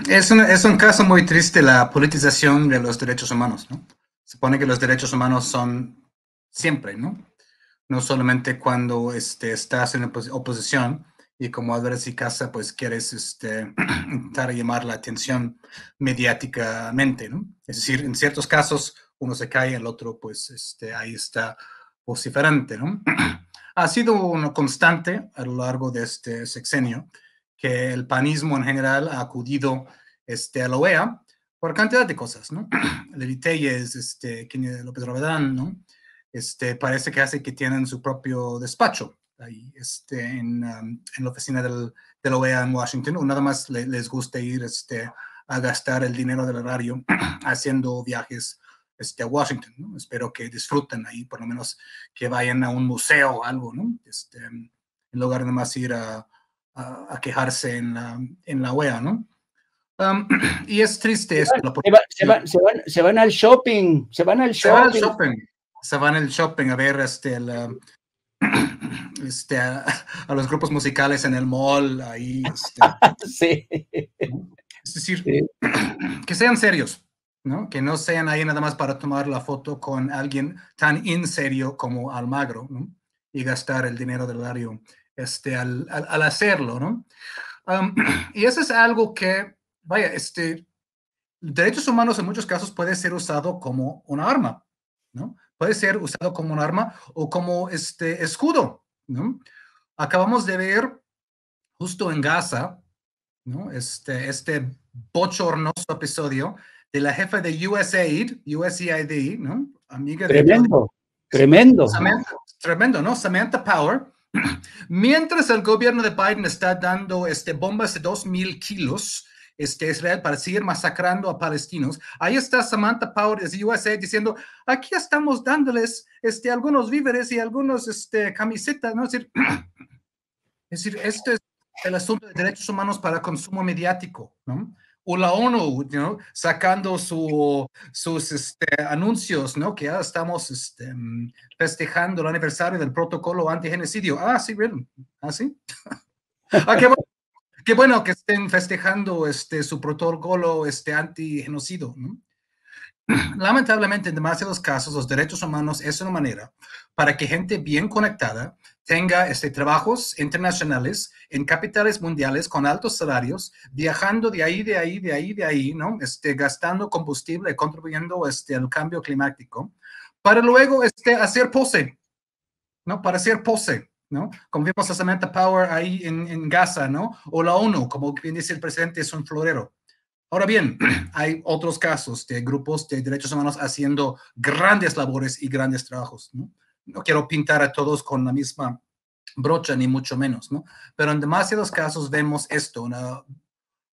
Es un caso muy triste la politización de los derechos humanos, ¿no? Se supone que los derechos humanos son siempre, ¿no? No solamente cuando estás en oposición y como Álvarez y Casa, pues quieres intentar llamar la atención mediáticamente, ¿no? Es decir, en ciertos casos uno se cae, el otro pues ahí está vociferante, ¿no? Ha sido una constante a lo largo de este sexenio que el panismo en general ha acudido a la OEA por cantidad de cosas, ¿no? Lili Telles, López Rabadán, ¿no? Parece que hace que tienen su propio despacho ahí, en la oficina de la OEA en Washington, o nada más les gusta ir a gastar el dinero del erario haciendo viajes a Washington, ¿no? Espero que disfruten ahí, por lo menos que vayan a un museo o algo, ¿no? En lugar de nada más ir a quejarse en la OEA, ¿no? Y es triste esto. Se van al shopping, se van al shopping. Se van al shopping a ver a los grupos musicales en el mall, ahí. Sí. Es decir, sí, que sean serios, ¿no? Que no sean ahí nada más para tomar la foto con alguien tan in serio como Almagro, ¿no? Y gastar el dinero del erario al hacerlo, ¿no? Y eso es algo que, vaya, derechos humanos en muchos casos puede ser usado como una arma, ¿no? Puede ser usado como un arma o como escudo, ¿no? Acabamos de ver justo en Gaza, ¿no? Este bochornoso episodio de la jefa de USAID, ¿no? Amiga tremendo, de tremendo. Tremendo, ¿no? Samantha Power. Mientras el gobierno de Biden está dando bombas de 2,000 kilos a Israel para seguir masacrando a palestinos, ahí está Samantha Power desde USA diciendo, aquí estamos dándoles algunos víveres y algunos camisetas, ¿no? Es decir, este es el asunto de derechos humanos para consumo mediático, ¿no? O la ONU, ¿no? Sacando sus anuncios, ¿no? Que ya estamos festejando el aniversario del protocolo antigenocidio. Ah, sí, bien. Ah, sí. Ah, qué bueno que estén festejando su protocolo antigenocidio, ¿no? Lamentablemente, en demasiados casos, los derechos humanos es una manera para que gente bien conectada tenga trabajos internacionales en capitales mundiales con altos salarios, viajando de ahí, ¿no? Gastando combustible, contribuyendo al cambio climático, para luego hacer pose, ¿no? Para hacer pose, ¿no? Como vimos a Samantha Power ahí en Gaza, ¿no? O la ONU, como bien dice el presidente, es un florero. Ahora bien, hay otros casos de grupos de derechos humanos haciendo grandes labores y grandes trabajos, ¿no? No quiero pintar a todos con la misma brocha, ni mucho menos, ¿no? Pero en demasiados casos vemos esto, una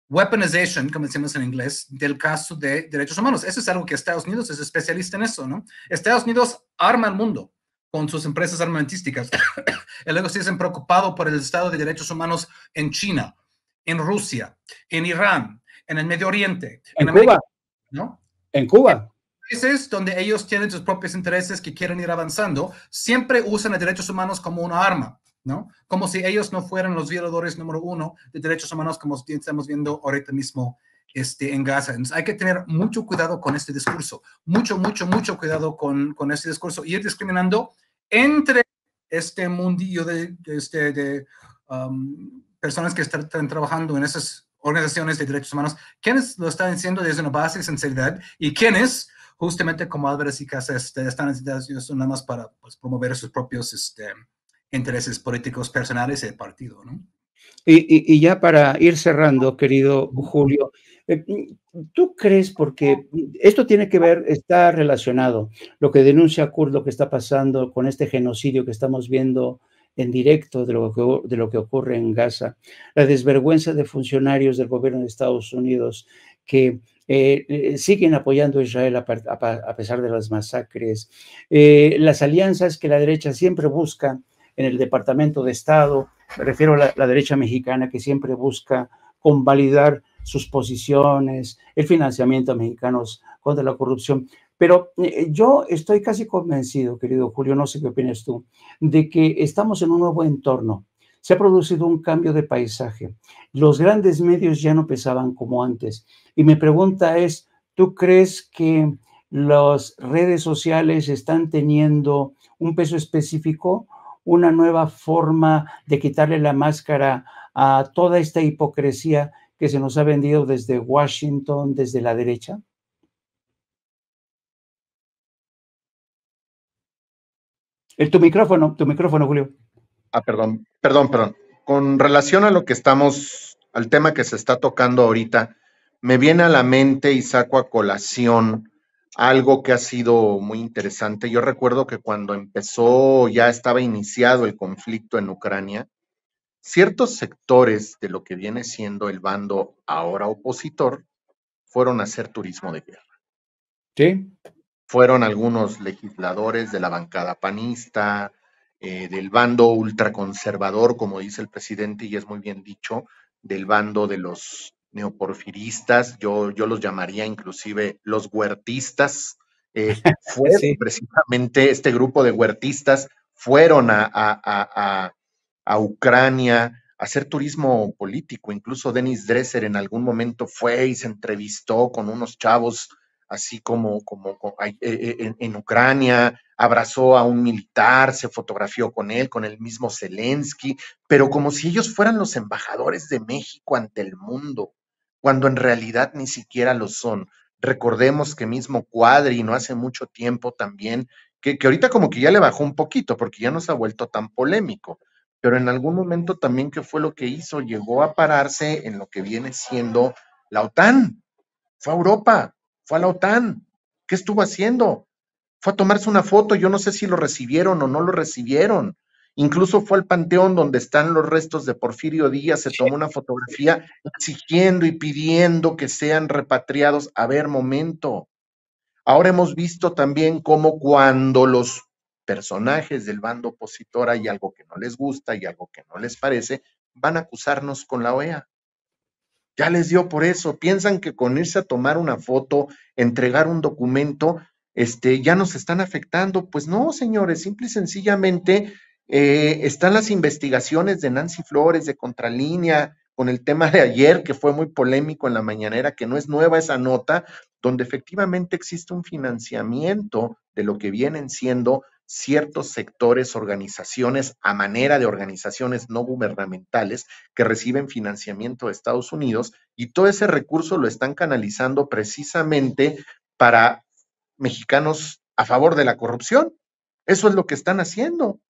weaponization, como decimos en inglés, del caso de derechos humanos. Eso es algo que Estados Unidos es especialista en eso, ¿no? Estados Unidos arma el mundo con sus empresas armamentísticas. Y luego se dicen preocupado por el estado de derechos humanos en China, en Rusia, en Irán, en el Medio Oriente, en Cuba, ¿no? En Cuba. países donde ellos tienen sus propios intereses que quieren ir avanzando, siempre usan los derechos humanos como una arma, ¿no? Como si ellos no fueran los violadores número uno de derechos humanos, como estamos viendo ahorita mismo en Gaza. Entonces, hay que tener mucho cuidado con este discurso, mucho cuidado con este discurso, y ir discriminando entre este mundillo de personas que están trabajando en esas organizaciones de derechos humanos, quienes lo están diciendo desde una base de sinceridad y quienes, justamente como Álvarez y Casas, están haciendo nada más para pues, promover sus propios intereses políticos personales del partido, ¿no? Y ya para ir cerrando, querido Julio, ¿tú crees, porque esto tiene que ver, está relacionado, lo que denuncia Kurt, lo que está pasando con este genocidio que estamos viendo en directo de lo que ocurre en Gaza, la desvergüenza de funcionarios del gobierno de Estados Unidos que siguen apoyando a Israel a pesar de las masacres, las alianzas que la derecha siempre busca en el Departamento de Estado, me refiero a la derecha mexicana que siempre busca convalidar sus posiciones, el financiamiento a mexicanos contra la corrupción. Pero yo estoy casi convencido, querido Julio, no sé qué opinas tú, de que estamos en un nuevo entorno. Se ha producido un cambio de paisaje. Los grandes medios ya no pesaban como antes. Y mi pregunta es, ¿tú crees que las redes sociales están teniendo un peso específico, una nueva forma de quitarle la máscara a toda esta hipocresía que se nos ha vendido desde Washington, desde la derecha? Tu micrófono, Julio. Perdón. Con relación a lo que al tema que se está tocando ahorita, me viene a la mente y saco a colación algo que ha sido muy interesante. Yo recuerdo que cuando ya estaba iniciado el conflicto en Ucrania, ciertos sectores de lo que viene siendo el bando ahora opositor fueron a hacer turismo de guerra. Sí. Fueron algunos legisladores de la bancada panista, del bando ultraconservador, como dice el presidente, y es muy bien dicho, del bando de los neoporfiristas, yo los llamaría inclusive los huertistas. Sí. Precisamente este grupo de huertistas fueron a Ucrania a hacer turismo político. Incluso Denis Dresser en algún momento fue y se entrevistó con unos chavos así como en Ucrania, abrazó a un militar, se fotografió con él, con el mismo Zelensky, pero como si ellos fueran los embajadores de México ante el mundo, cuando en realidad ni siquiera lo son. Recordemos que mismo Cuadri no hace mucho tiempo también, que ahorita como que ya le bajó un poquito, porque ya no se ha vuelto tan polémico, pero en algún momento también, ¿qué fue lo que hizo? Llegó a pararse en lo que viene siendo la OTAN. Fue a Europa, fue a la OTAN. ¿Qué estuvo haciendo? Fue a tomarse una foto, yo no sé si lo recibieron o no lo recibieron. Incluso fue al panteón donde están los restos de Porfirio Díaz, se tomó una fotografía exigiendo y pidiendo que sean repatriados. A ver, momento. Ahora hemos visto también cómo cuando los personajes del bando opositor hay algo que no les gusta y algo que no les parece, van a acusarnos con la OEA. Ya les dio por eso. Piensan que con irse a tomar una foto, entregar un documento, ya nos están afectando. Pues no, señores, simple y sencillamente están las investigaciones de Nancy Flores, de Contralínea, con el tema de ayer, que fue muy polémico en la mañanera, que no es nueva esa nota, donde efectivamente existe un financiamiento de lo que vienen siendo ciertos sectores, organizaciones, a manera de organizaciones no gubernamentales que reciben financiamiento de Estados Unidos, y todo ese recurso lo están canalizando precisamente para mexicanos a favor de la corrupción. Eso es lo que están haciendo.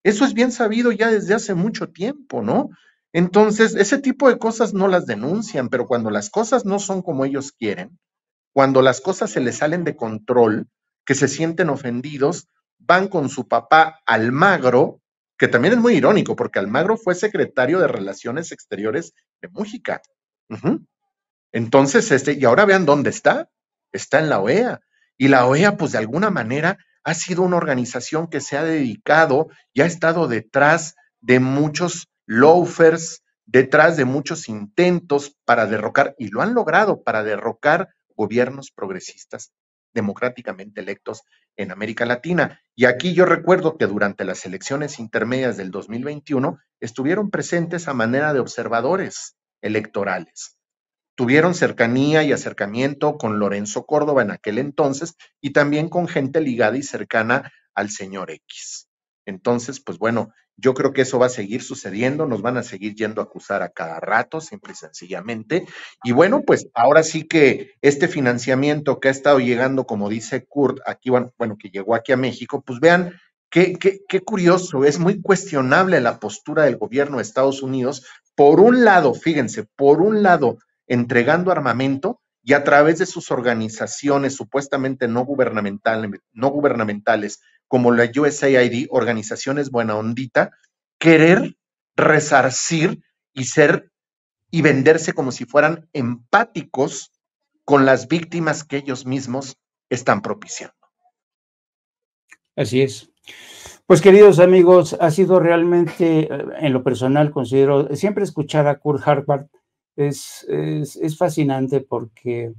Eso es bien sabido ya desde hace mucho tiempo, ¿no? Entonces, ese tipo de cosas no las denuncian, pero cuando las cosas no son como ellos quieren, cuando las cosas se les salen de control, que se sienten ofendidos, van con su papá Almagro, que también es muy irónico, porque Almagro fue secretario de Relaciones Exteriores de Mújica. Entonces, y ahora vean dónde está en la OEA. Y la OEA, pues de alguna manera, ha sido una organización que se ha dedicado y ha estado detrás de muchos loafers, detrás de muchos intentos para derrocar, y lo han logrado, para derrocar gobiernos progresistas democráticamente electos en América Latina. Y aquí yo recuerdo que durante las elecciones intermedias del 2021 estuvieron presentes a manera de observadores electorales. Tuvieron cercanía y acercamiento con Lorenzo Córdoba en aquel entonces y también con gente ligada y cercana al señor X. Entonces, pues bueno, yo creo que eso va a seguir sucediendo, nos van a seguir yendo a acusar a cada rato, simple y sencillamente. Y bueno, pues ahora sí que este financiamiento que ha estado llegando, como dice Kurt, aquí, bueno, que llegó aquí a México, pues vean qué curioso, es muy cuestionable la postura del gobierno de Estados Unidos. Por un lado, fíjense, por un lado, entregando armamento y a través de sus organizaciones supuestamente no gubernamentales, como la USAID, organizaciones buena ondita, querer resarcir y venderse como si fueran empáticos con las víctimas que ellos mismos están propiciando. Así es. Pues queridos amigos, ha sido realmente, en lo personal, considero, siempre escuchar a Kurt Hartwig es fascinante porque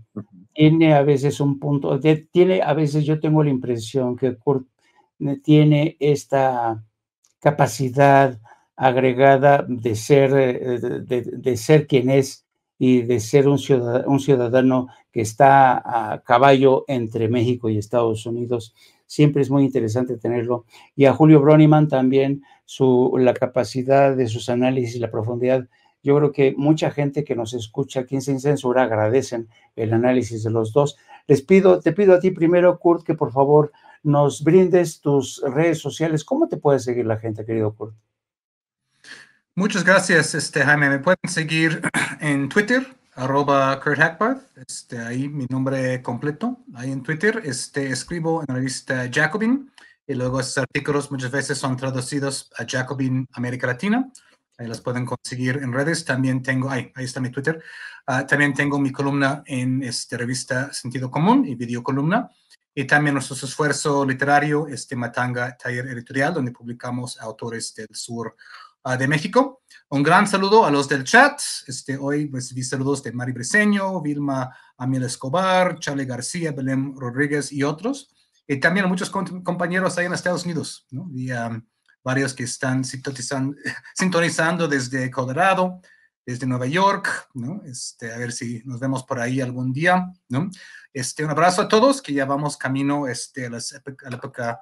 tiene a veces un punto, a veces yo tengo la impresión que Kurt tiene esta capacidad agregada de ser quien es y de ser un ciudadano que está a caballo entre México y Estados Unidos. Siempre es muy interesante tenerlo. Y a Julio Broniman también, la capacidad de sus análisis, la profundidad. Yo creo que mucha gente que nos escucha aquí en Sin Censura agradecen el análisis de los dos. Te pido a ti primero, Kurt, que por favor nos brindes tus redes sociales. ¿Cómo te puede seguir la gente, querido Kurt? Muchas gracias, Jaime. Me pueden seguir en Twitter, @KurtHackbarth. Ahí mi nombre completo. Ahí en Twitter escribo en la revista Jacobin y luego esos artículos muchas veces son traducidos a Jacobin América Latina. Ahí las pueden conseguir en redes. También tengo, ahí está mi Twitter. También tengo mi columna en revista Sentido Común y videocolumna. Y también nuestro esfuerzo literario, Matanga Taller Editorial, donde publicamos autores del sur de México. Un gran saludo a los del chat. Hoy recibí saludos de Mari Briceño, Vilma Amiel Escobar, Charlie García, Belén Rodríguez y otros. Y también a muchos compañeros ahí en Estados Unidos, ¿no? Y varios que están sintonizando desde Colorado, desde Nueva York, ¿no? A ver si nos vemos por ahí algún día, ¿no? Un abrazo a todos, que ya vamos camino a la época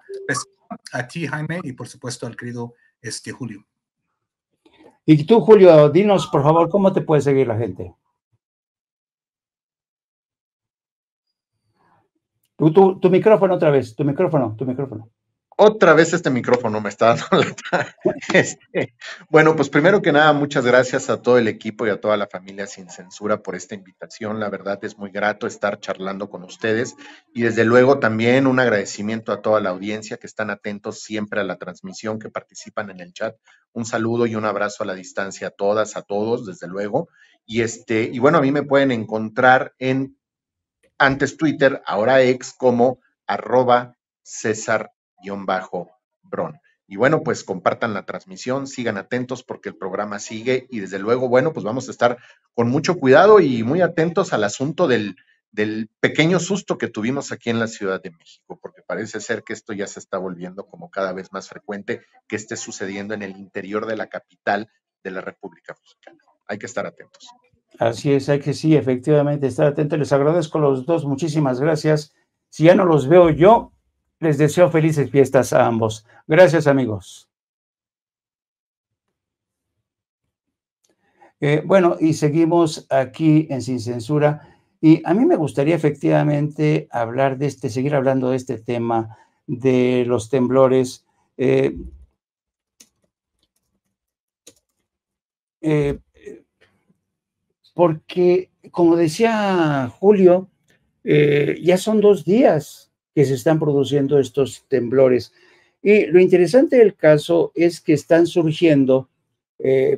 a ti, Jaime, y por supuesto al querido Julio. Y tú, Julio, dinos, por favor, ¿cómo te puede seguir la gente? Tu micrófono otra vez, tu micrófono. Otra vez este micrófono me está dando Bueno, pues primero que nada, muchas gracias a todo el equipo y a toda la familia Sin Censura por esta invitación. La verdad es muy grato estar charlando con ustedes y desde luego también un agradecimiento a toda la audiencia que están atentos siempre a la transmisión, que participan en el chat. Un saludo y un abrazo a la distancia a todas, a todos, desde luego. Y bueno, a mí me pueden encontrar en antes Twitter, ahora X, como @César_Bron. Y bueno, pues compartan la transmisión, sigan atentos porque el programa sigue y desde luego, bueno, pues vamos a estar con mucho cuidado y muy atentos al asunto del pequeño susto que tuvimos aquí en la Ciudad de México, porque parece ser que esto ya se está volviendo como cada vez más frecuente que esté sucediendo en el interior de la capital de la República Mexicana. Hay que estar atentos. Así es, hay que sí, efectivamente, estar atentos. Les agradezco a los dos, muchísimas gracias. Si ya no los veo yo, les deseo felices fiestas a ambos. Gracias, amigos. Bueno, y seguimos aquí en Sin Censura. Y a mí me gustaría efectivamente hablar seguir hablando de este tema de los temblores. Porque, como decía Julio, ya son 2 días que se están produciendo estos temblores. Y lo interesante del caso es que están surgiendo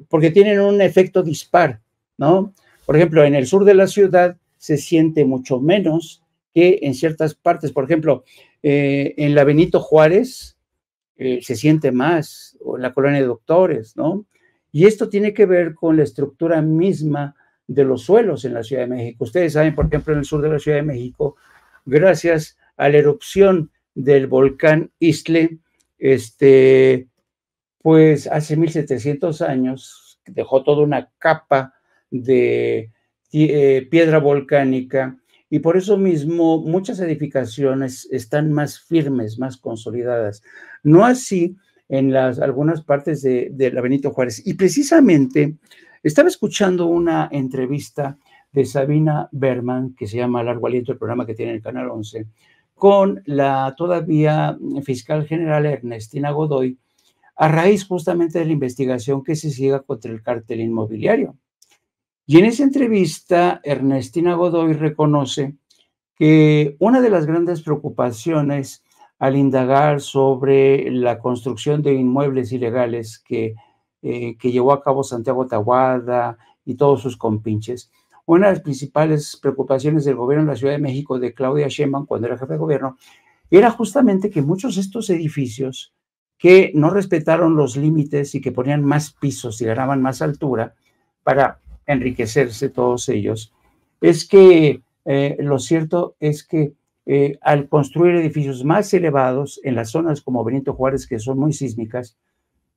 porque tienen un efecto dispar, ¿no? Por ejemplo, en el sur de la ciudad se siente mucho menos que en ciertas partes. Por ejemplo, en la Benito Juárez se siente más, o en la colonia de Doctores, ¿no? Y esto tiene que ver con la estructura misma de los suelos en la Ciudad de México. Ustedes saben, por ejemplo, en el sur de la Ciudad de México, gracias a la erupción del volcán Iztle, pues hace 1700 años dejó toda una capa de piedra volcánica, y por eso mismo muchas edificaciones están más firmes, más consolidadas. No así en algunas partes de la Benito Juárez. Y precisamente estaba escuchando una entrevista de Sabina Berman, que se llama Largo Aliento, el programa que tiene el Canal 11, con la todavía fiscal general Ernestina Godoy, a raíz justamente de la investigación que se siga contra el cártel inmobiliario. Y en esa entrevista, Ernestina Godoy reconoce que una de las grandes preocupaciones al indagar sobre la construcción de inmuebles ilegales que llevó a cabo Santiago Taboada y todos sus compinches, una de las principales preocupaciones del gobierno de la Ciudad de México, de Claudia Sheinbaum, cuando era jefe de gobierno, era justamente que muchos de estos edificios que no respetaron los límites y que ponían más pisos y ganaban más altura para enriquecerse todos ellos, es que lo cierto es que al construir edificios más elevados en las zonas como Benito Juárez, que son muy sísmicas,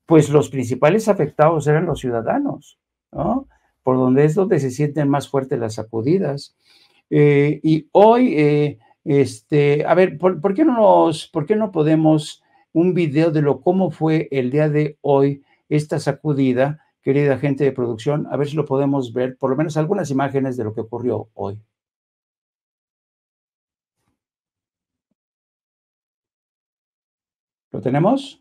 pues los principales afectados eran los ciudadanos, ¿no? Por donde es donde se sienten más fuertes las sacudidas. Y hoy, a ver, ¿por qué no podemos un video de cómo fue el día de hoy esta sacudida, querida gente de producción? A ver si lo podemos ver, por lo menos algunas imágenes de lo que ocurrió hoy. ¿Lo tenemos?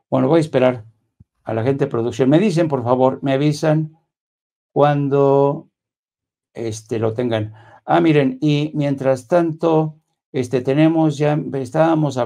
Bueno, voy a esperar a la gente de producción. Me dicen, por favor, me avisan cuando lo tengan. Miren, y mientras tanto, estábamos